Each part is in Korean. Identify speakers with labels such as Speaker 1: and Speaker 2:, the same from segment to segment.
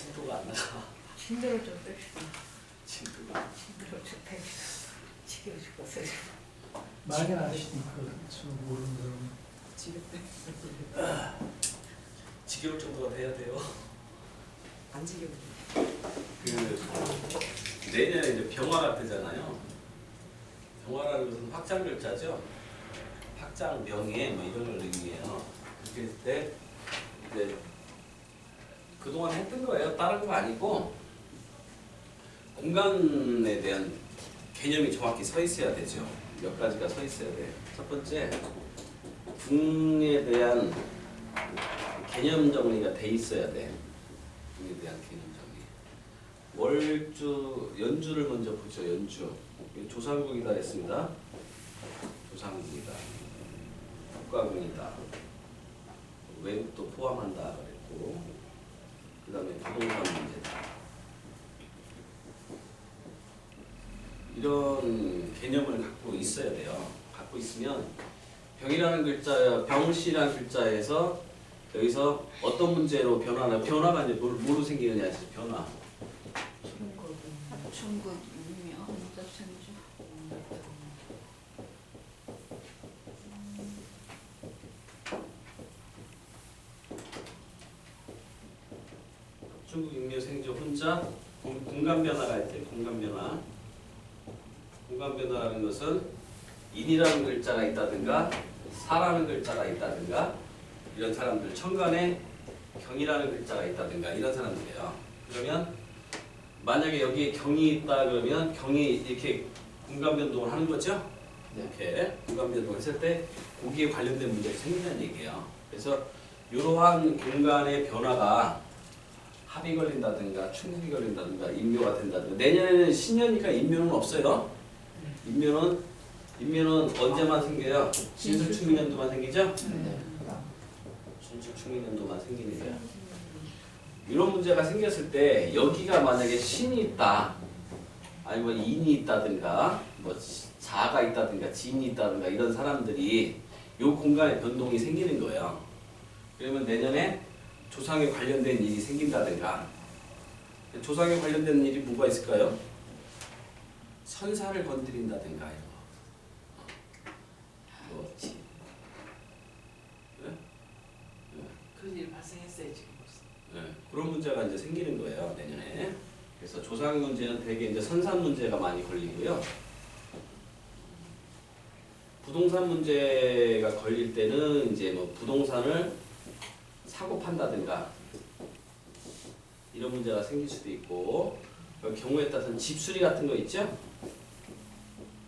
Speaker 1: 진도가 안 나가.
Speaker 2: 진도를 좀 뺍시다.
Speaker 1: 진도가.
Speaker 2: 진도를 좀 뺍시다. 지겨워 죽겠어요.
Speaker 3: 많이 아시니까 저 모르는 사람.
Speaker 1: 지겨울 정도가 돼야 돼요.
Speaker 4: 안 지겨워.
Speaker 1: 그 내년에 이제 병화가 뜨잖아요. 병화라는 것은 확장 글자죠. 확장, 명예 뭐 이런 걸 의미해요. 그렇게 했을 때 이제 그동안 했던 거예요. 다른 거 아니고 공간에 대한 개념이 정확히 서 있어야 되죠. 몇 가지가 서 있어야 돼요. 첫 번째, 궁에 대한 개념 정리가 돼 있어야 돼. 궁에 대한 개념 정리. 월주, 연주를 먼저 보죠. 연주. 조상국이다 했습니다. 조상국이다. 국가궁이다. 외국도 포함한다 그랬고, 그 다음에 부동산 문제다. 이런 개념을 갖고 있어야 돼요. 갖고 있으면 병이라는 글자, 병시라는 글자에서 여기서 어떤 문제로 변화가 이제 뭐로 생기느냐, 변화.
Speaker 2: 충국 유명 자천주.
Speaker 1: 중국 육묘생조 혼자 공간 변화가 있대요. 공간 변화. 공간 변화라는 것은 인이라는 글자가 있다든가 사라는 글자가 있다든가 이런 사람들, 천간에 경이라는 글자가 있다든가 이런 사람들이에요. 그러면 만약에 여기에 경이 있다 그러면 경이 이렇게 공간 변동을 하는 거죠. 이렇게 공간 변동을 했을 때 거기에 관련된 문제가 생긴다는 얘기예요. 그래서 이러한 공간의 변화가 합이 걸린다든가 충국이 걸린다든가 인묘가 된다든가 내년에는 신년이니까 인묘는 없어요. 인묘는 언제만 생겨요? 진술충민년도만 생기죠? 진술충민년도만 생기는 거예요. 이런 문제가 생겼을 때 여기가 만약에 신이 있다, 아니면 인이 있다든가, 뭐 자가 있다든가, 진이 있다든가 이런 사람들이 이 공간에 변동이 생기는 거예요. 그러면 내년에 조상에 관련된 일이 생긴다든가. 조상에 관련된 일이 뭐가 있을까요? 선사를 건드린다든가 이런 거. 그렇지. 네?
Speaker 4: 그런 일이 발생했어요 지금 벌써.
Speaker 1: 네, 그런 문제가 이제 생기는 거예요 내년에. 그래서 조상 문제는 대개 이제 선산 문제가 많이 걸리고요. 부동산 문제가 걸릴 때는 이제 뭐 부동산을 사고 판다든가 이런 문제가 생길 수도 있고, 경우에 따라서는 집 수리 같은 거 있죠?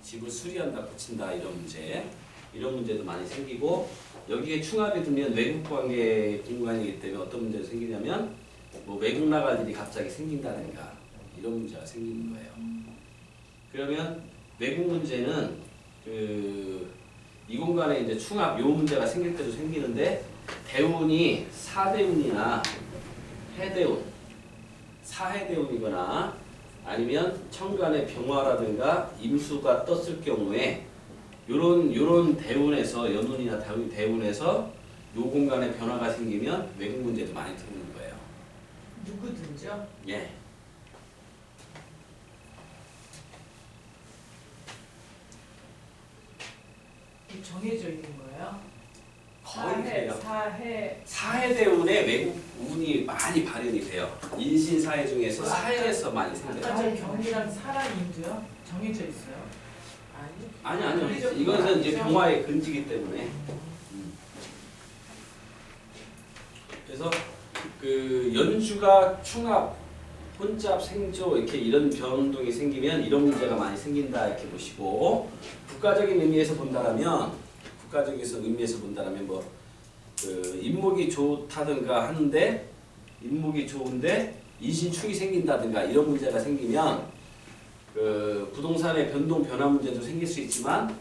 Speaker 1: 집을 수리한다, 고친다 이런 문제, 이런 문제도 많이 생기고, 여기에 충합이 들면 외국 관계 공간이기 때문에 어떤 문제가 생기냐면 뭐 외국 나갈 일이 갑자기 생긴다든가 이런 문제가 생기는 거예요. 그러면 외국 문제는 이 공간에 이제 충합 요 문제가 생길 때도 생기는데, 대운이 사대운이나 해대운, 사해대운이거나 아니면 천간에 병화라든가 임수가 떴을 경우에 요런 대운에서 연운이나 대운에서 요 공간에 변화가 생기면 외국 문제도 많이 들어오는 거예요.
Speaker 4: 누구든지요?
Speaker 1: 예.
Speaker 4: 정해져 있는 거예요?
Speaker 1: 거의 돼요.
Speaker 4: 사해
Speaker 1: 사해대운에 외국 운이 많이 발현이 돼요. 인신사해 중에서 사해에서 많이
Speaker 4: 아까
Speaker 1: 생겨요.
Speaker 4: 저 경이랑 사람인도요? 정해져 있어요?
Speaker 1: 아니요. 이것은 이제 병화의 근지기 때문에. 그래서 그 연주가 충합, 혼잡, 생조 이렇게 이런 변동이 생기면 이런 문제가 많이 생긴다 이렇게 보시고, 국가적인 의미에서 본다라면 뭐 그 인목이 좋다든가 하는데 인목이 좋은데 인신축이 생긴다든가 이런 문제가 생기면 그 부동산의 변동 변화 문제도 생길 수 있지만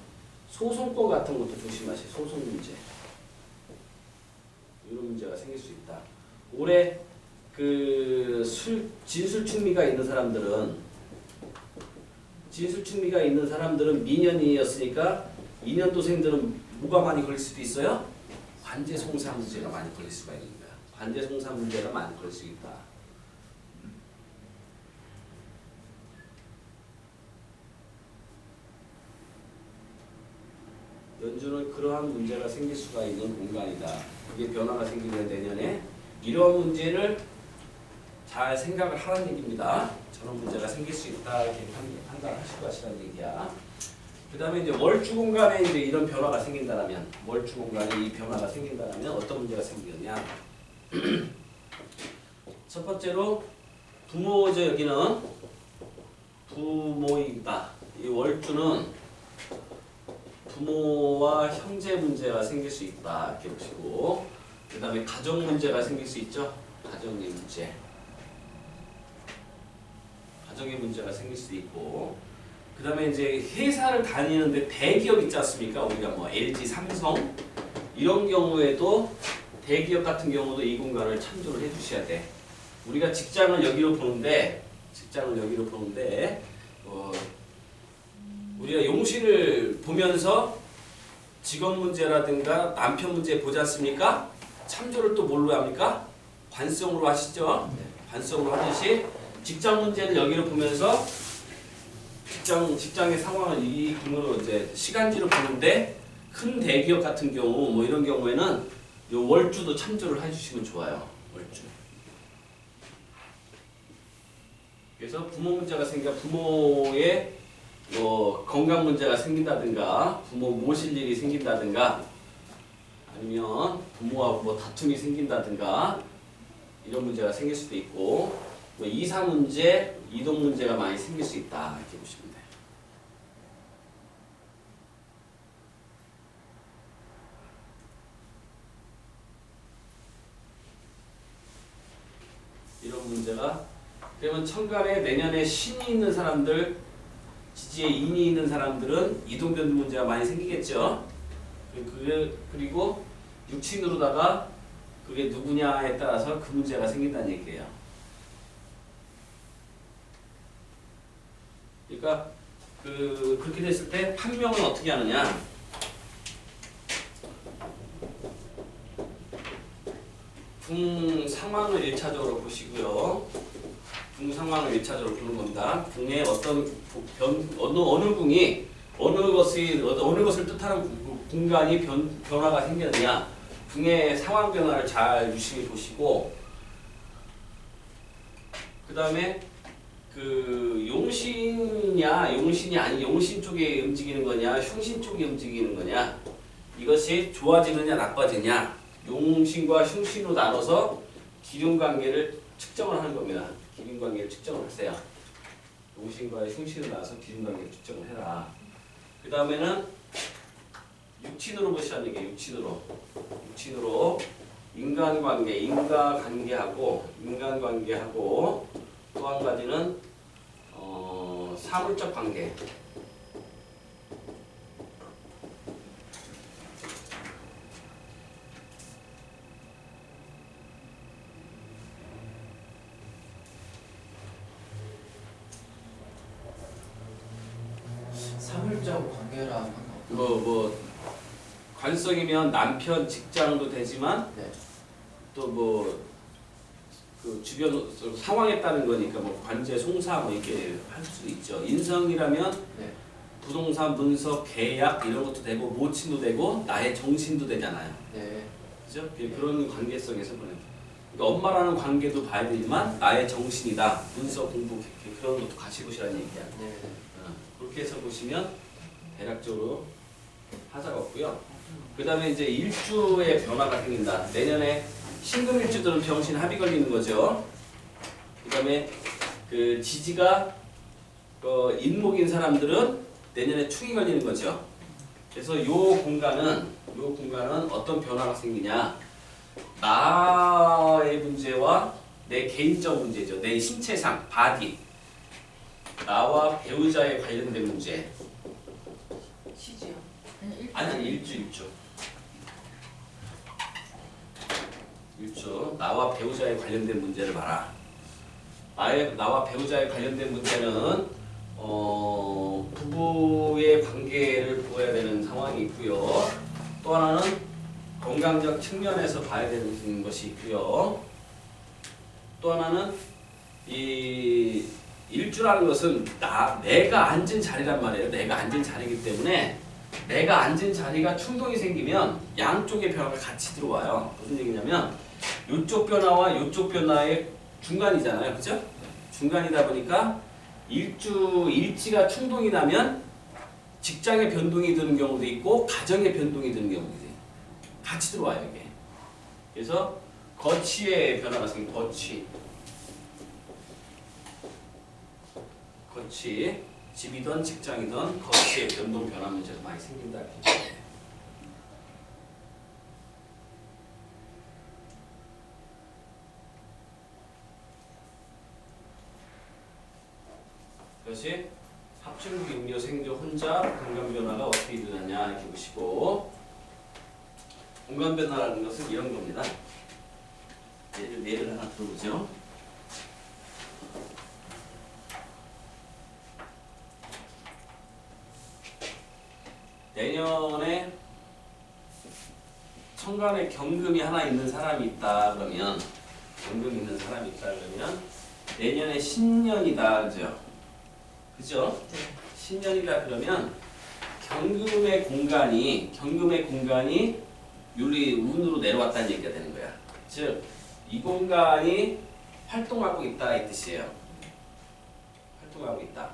Speaker 1: 소송권 같은 것도 조심하세요. 소송 문제 이런 문제가 생길 수 있다. 올해 그 진술충미가 있는 사람들은 미년이었으니까 2년도생들은 뭐가 많이 걸릴 수도 있어요? 관제송사 문제가 많이 걸릴 수가 있는 거야. 관제송사 문제가 많이 걸릴 수 있다. 연주는 그러한 문제가 생길 수가 있는 공간이다. 그게 변화가 생기는 내년에 이러한 문제를 잘 생각을 하라는 얘기입니다. 저런 문제가 생길 수 있다 이렇게 판단하실 것이라는 얘기야. 그 다음에 이제 월주 공간에 이제 이런 변화가 생긴다면, 월주 공간에 이 변화가 생긴다면 어떤 문제가 생기느냐? 첫 번째로 부모죠. 여기는 부모이다. 이 월주는 부모와 형제 문제가 생길 수 있다 이렇게 보시고, 그 다음에 가정 문제가 생길 수 있죠. 가정의 문제. 가정의 문제가 생길 수 있고, 그 다음에 이제 회사를 다니는데 대기업 있지 않습니까? 우리가 뭐 LG, 삼성 이런 경우에도 대기업 같은 경우도 이 공간을 참조를 해주셔야 돼. 우리가 직장을 여기로 보는데 우리가 용신을 보면서 직업 문제라든가 남편 문제 보지 않습니까? 참조를 또 뭘로 합니까? 관성으로 하시죠? 관성으로 하듯이 직장 문제를 여기로 보면서 직장의 상황을 이 근거로 이제 시간지로 보는데, 큰 대기업 같은 경우 뭐 이런 경우에는 요 월주도 참조를 해주시면 좋아요. 월주. 그래서 부모 문제가 생겨 부모의 뭐 건강 문제가 생긴다든가, 부모 모실 일이 생긴다든가, 아니면 부모하고 뭐 다툼이 생긴다든가 이런 문제가 생길 수도 있고, 뭐 이사 문제, 이동 문제가 많이 생길 수 있다 이렇게 보시면 돼요. 이런 문제가, 그러면 천간에 내년에 신이 있는 사람들, 지지에 인이 있는 사람들은 이동변 문제가 많이 생기겠죠. 그리고 육친으로다가 그게 누구냐에 따라서 그 문제가 생긴다는 얘기예요. 그러니까 그렇게 됐을 때 판명은 어떻게 하느냐? 궁 상황을 1차적으로 보시고요. 궁 상황을 1차적으로 보는 겁니다. 궁의 어떤 어느 궁이 어느 것을 뜻하는 공간이 변화가 생겼느냐, 궁의 상황 변화를 잘 유심히 보시고, 그 다음에 용신이 아니 용신 쪽에 움직이는 거냐, 흉신 쪽에 움직이는 거냐, 이것이 좋아지느냐 나빠지느냐, 용신과 흉신으로 나눠서 기륜 관계를 측정을 하는 겁니다. 기륜 관계를 측정을 하세요. 용신과 흉신으로 나눠서 기륜 관계를 측정을 해라. 그 다음에는 육친으로 보시라는 얘기예요. 육친으로 인간관계하고 또 한 가지는 사물적 관계.
Speaker 5: 사물적 관계랑
Speaker 1: 관성이면 남편, 직장도 되지만
Speaker 5: 네.
Speaker 1: 또 그 주변 상황에 따른 거니까 뭐 관제, 송사 뭐 이렇게 할 수도 있죠. 인성이라면
Speaker 5: 네.
Speaker 1: 부동산, 문서, 계약 이런 것도 되고, 모친도 되고, 나의 정신도 되잖아요.
Speaker 5: 네.
Speaker 1: 그죠? 그런 관계성에서 보는. 그러니까 엄마라는 관계도 봐야 되지만 나의 정신이다. 문서 공부 그런 것도 같이 보시라는 얘기야.
Speaker 5: 네.
Speaker 1: 그렇게 해서 보시면 대략적으로 하자가 없고요. 그 다음에 이제 일주의 변화가 생긴다. 내년에 신금일주들은 병신 합이 걸리는 거죠. 그 다음에 그 지지가 인목인 사람들은 내년에 충이 걸리는 거죠. 그래서 요 공간은 어떤 변화가 생기냐? 나의 문제와 내 개인적 문제죠. 내 신체상, 바디. 나와 배우자에 관련된 문제.
Speaker 2: 시지요.
Speaker 1: 아니 일주. 나와 배우자에 관련된 문제를 봐라. 나와 배우자에 관련된 문제는 부부의 관계를 보아야 되는 상황이 있고요. 또 하나는 건강적 측면에서 봐야 되는 것이 있고요. 또 하나는 이 일주라는 것은 내가 앉은 자리란 말이에요. 내가 앉은 자리이기 때문에 내가 앉은 자리가 충동이 생기면 양쪽의 변화가 같이 들어와요. 무슨 얘기냐면 이쪽 변화와 이쪽 변화의 중간이잖아요. 그죠? 중간이다 보니까 일지가 충동이 나면 직장의 변동이 드는 경우도 있고 가정의 변동이 드는 경우도 있어요. 같이 들어와요, 이게. 그래서 거치의 변화가 생긴 거치. 집이든 직장이든 거치의 변동 변화 문제가 많이 생긴다. 그것이 합층구, 육류, 생조, 혼잡, 공간 변화가 어떻게 일어나냐 이렇게 보시고 공간 변화라는 것은 이런 겁니다. 예를 하나 들어보죠. 내년에 천간에 경금이 하나 있는 사람이 있다 그러면 내년에 신년이다 그죠? 신년이다 그러면 경금의 공간이 요리 운으로 내려왔다는 얘기가 되는 거야. 즉 이 공간이 활동하고 있다 이 뜻이에요. 활동하고 있다.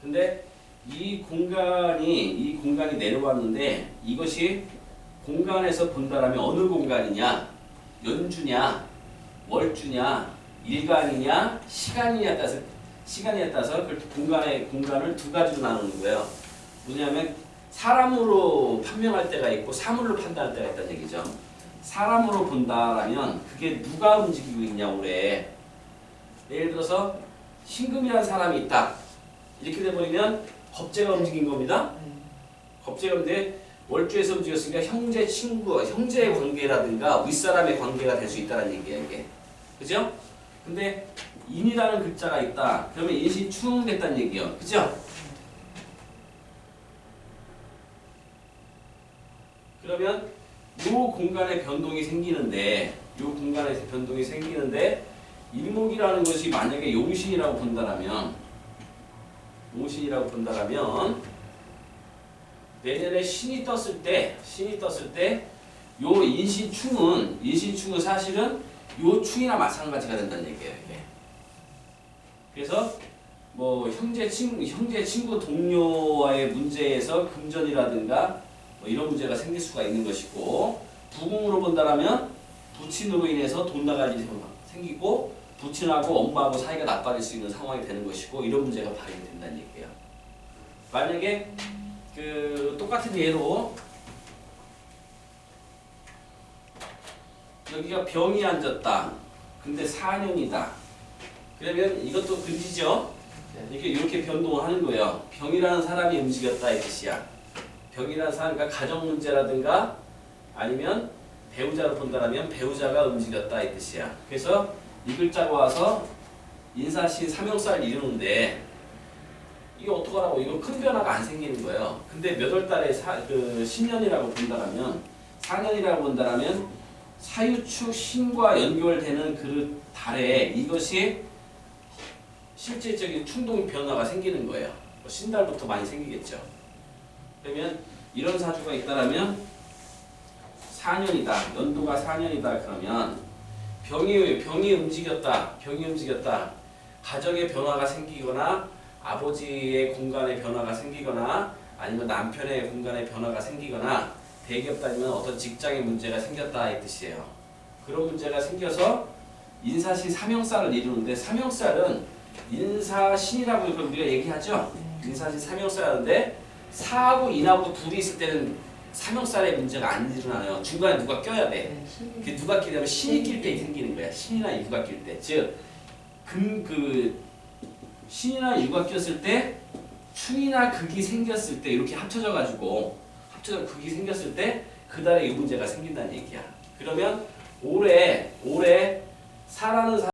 Speaker 1: 근데 이 공간이 내려왔는데 이것이 공간에서 본다라면 어느 공간이냐? 연주냐? 월주냐? 일간이냐? 시간이냐에 따라서 그 공간을 두 가지로 나누는 거예요. 뭐냐면 사람으로 판명할 때가 있고 사물로 판단할 때가 있다는 얘기죠. 사람으로 본다라면 그게 누가 움직이고 있냐 올해. 예를 들어서 신금이라는 사람이 있다. 이렇게 돼버리면 겁재가 움직인 겁니다. 겁재가 근데 월주에서 움직였으니까 형제, 친구, 형제의 관계라든가 윗사람의 관계가 될 수 있다는 얘기예요, 이게. 그죠? 근데 인이라는 글자가 있다. 그러면 인신이 충됐다는 얘기예요. 그죠? 그러면 요 공간에 변동이 생기는데 일목이라는 것이 만약에 용신이라고 본다라면 내년에 신이 떴을 때 요 인신충은 사실은 요 충이나 마찬가지가 된다는 얘기예요, 이게. 그래서 뭐 형제 친구 동료와의 문제에서 금전이라든가 뭐 이런 문제가 생길 수가 있는 것이고, 부궁으로 본다라면 부친으로 인해서 돈 나갈 일이 생기고 부친하고 엄마하고 사이가 나빠질 수 있는 상황이 되는 것이고, 이런 문제가 발생된다는 얘기예요. 만약에 그 똑같은 예로 여기가 병이 앉았다. 근데 4년이다. 그러면 이것도 금지죠. 이렇게 변동을 하는 거예요. 병이라는 사람이 움직였다 이 뜻이야. 병이라는 사람, 그러니까 가정 문제라든가 아니면 배우자로 본다라면 배우자가 움직였다 이 뜻이야. 그래서 이 글자가 와서 인사신 삼형살 이루는데 이게 어떡하라고, 이거 큰 변화가 안 생기는 거예요. 근데 몇 월 달에 신년이라고 본다라면 4년이라고 본다라면 사유축 신과 연결되는 그 달에 이것이 실질적인 충동 변화가 생기는 거예요. 신달부터 많이 생기겠죠. 그러면 이런 사주가 있다라면 4년이다. 연도가 4년이다. 그러면 병이 움직였다. 가정의 변화가 생기거나 아버지의 공간의 변화가 생기거나 아니면 남편의 공간의 변화가 생기거나 대기업 다니면 어떤 직장의 문제가 생겼다 이 뜻이에요. 그런 문제가 생겨서 인사신 삼형살을 이루는데, 삼형살은 인사신이라고 우리가 얘기하죠. 인사신 삼형살인데 사하고 인하고 둘이 있을 때는 삼형살의 문제가 안 일어나요. 중간에 누가 껴야 돼. 그 누가 끼냐면 신이 낄 때 생기는 거야. 신이나 유가 낄 때. 즉 신이나 유가 꼈을 때 충이나 극이 생겼을 때 이렇게 합쳐져가지고 극이 생겼을 때 그 달에 이 문제가 생긴다는 얘기야. 그러면 올해 사라는